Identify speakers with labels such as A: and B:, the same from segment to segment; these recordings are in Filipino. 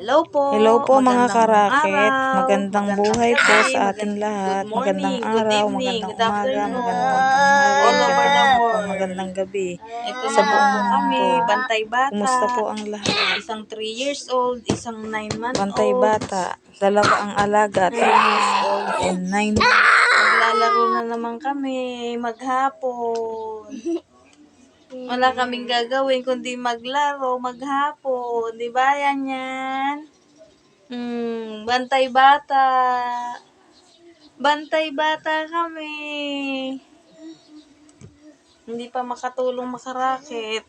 A: Hello po,
B: Hello po mga
A: magandang
B: karaket,
A: araw,
B: magandang buhay po
A: gabi,
B: sa ating lahat,
A: good
B: magandang
A: morning, good
B: araw,
A: evening,
B: magandang
A: good
B: umaga,
A: afternoon,
B: magandang tanghali,
A: all over
B: magandang
A: the
B: hapon,
A: world.
B: magandang gabi
A: Ito
B: sa
A: na nga
B: buong
A: po kami,
B: mundo.
A: bantay bata,
B: Kumusta po ang lahat?
A: isang 3 years old, isang 9 month
B: Bantay
A: old,
B: bata, dalawa ang alaga, 3 years old and 9 months.
A: Maglalaro na naman kami, maghapon. Wala kaming gagawin kundi maglaro, maghapon, di ba yan? Bantay bata. Bantay bata kami. Hindi pa makatulong makarakit.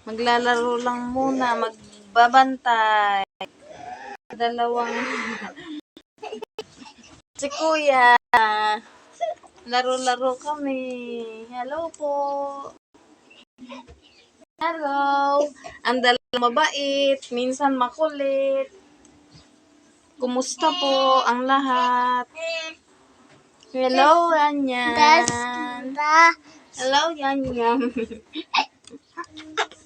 A: Maglalaro lang muna, magbabantay. Dalawang si Kuya. Laro-laro kami. Hello po. Hello. Ang dalawang mabait, minsan makulit. Kumusta po ang lahat? Hello, Yanyan. Hello, Yanyan.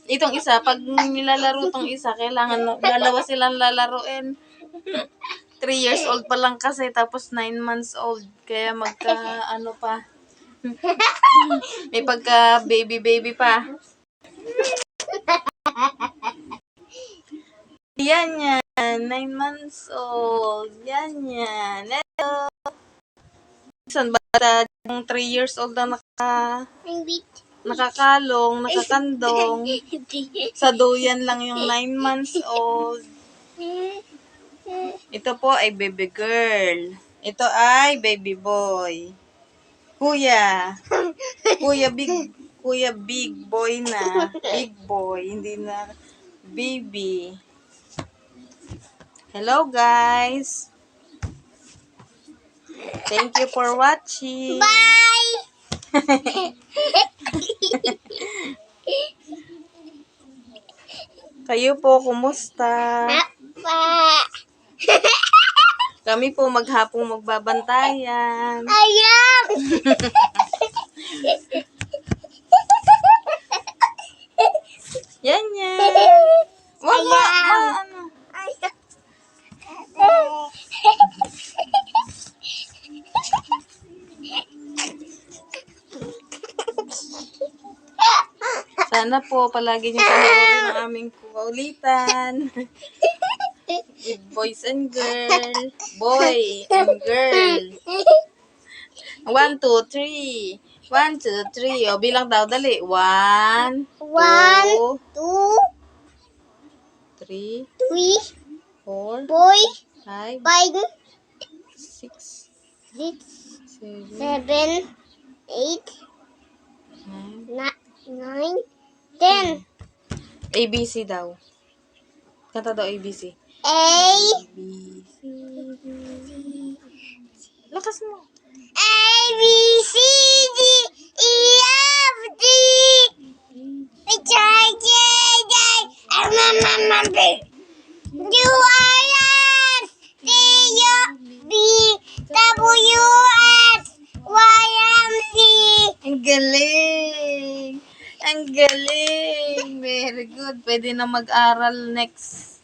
A: Itong isa, pag nilalaro tong isa, kailangan dalawa silang lalaruin. 3 years old pa lang kasi, tapos 9 months old. Kaya ano pa. May pagka baby pa. Yan yan, 9 months old. Yan yan. Hello. Saan ba yung 3 years old na nakakalong, nakakandong. Sa duyan lang yung 9 months old. Ito po ay baby girl. Ito ay baby boy. Kuya big boy na. Big boy, hindi na baby. Hello guys. Thank you for watching.
C: Bye!
A: Kayo po, kumusta? Kami po maghapong magbabantayan.
C: Ayam!
A: Yan yan. Wag mo, ano. Sana po palagi niyo panoorin ang aming kaulitan. With boys and girl. Boy and girl. 1, 2, 3. 1, 2, 3. O, bilang daw, dali. 1, 2,
C: 1, 2,
A: 3,
C: 3,
A: 4, 5,
C: 5,
A: 6,
C: 6,
A: 7,
C: 7, 8,
A: 9,
C: 9, 10.
A: ABC daw. Kanta daw ABC.
C: A,
A: ABC. Lakas mo.
C: A, B, C, D, E, F, G, H, I, J, K, L, M, N, O, P, Q, R, S, T, U, V, W, X, Y, and Z.
A: Ang galing! Ang galing! Very good. Pwede na mag-aral next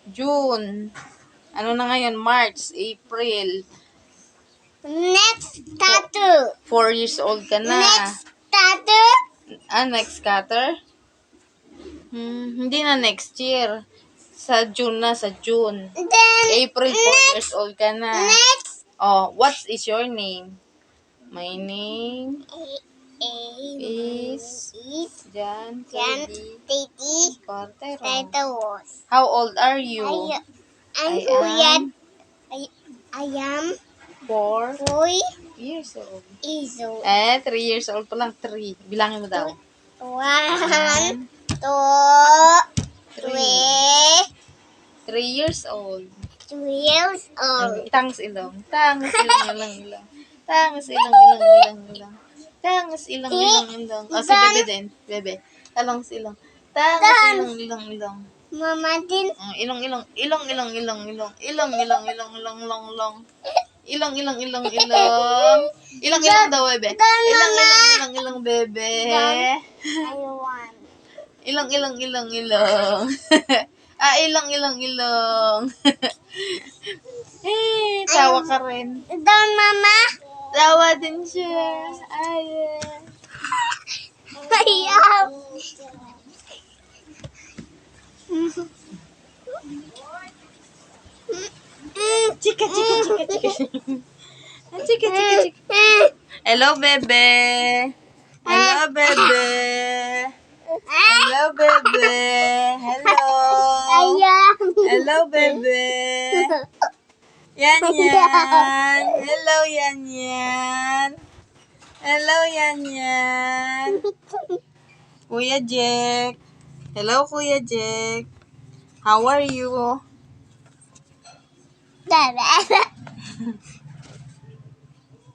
A: June. Ano na ngayon? March, April.
C: Next tattoo.
A: 4 years old ka na.
C: Next tattoo.
A: Next cutter? Hindi na next year. Sa June na, sa June.
C: Then
A: April, 4 years old ka na.
C: next
A: Oh, what is your name? My name is Jan
C: Jan
A: Teddy Cortero.
C: Tattoos.
A: How old are you?
C: I'm
A: am
C: I am
A: 4
C: boy
A: years old.
C: Iso.
A: 3 years old pa lang. 3. Bilangin mo daw.
C: 1, 2, 3,
A: 3 years old.
C: 2 years old.
A: Tangas ilong. Tangas ilong, ilong, ilong. Tangas ilong, ilong, ilong, ilong. Tangas ilong, ilong, ilong. Oh, si Bebe din. Bebe. Talong si ilong. Tangas ilong, ilong, ilong.
C: Mama din.
A: Ilong, ilong, ilong, ilong, ilong, ilong. Ilong, ilong, ilong, ilong, ilong, ilong. Ilong, ilong, ilong, ilong. Ilong, ilong daw, Bebe. Ilong, ilong, ilong, ilong, Bebe.
C: I want.
A: Ilong. Ilong. Tawa ka rin.
C: Doon, Mama.
A: Tawa din siya. Ayan.
C: Ayaw.
A: Chika. Chika. Hello, bebe. Hello, bebe. Hello, bebe. Hello.
C: Ayaw.
A: Hello, bebe. Yan. Hello, yan. Hello, yan. Kuya Jack. Hello, Kuya Jack. How are you?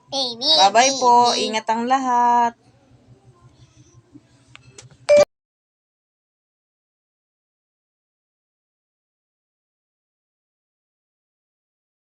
C: Baby.
A: Bye-bye po. Ingat ang lahat.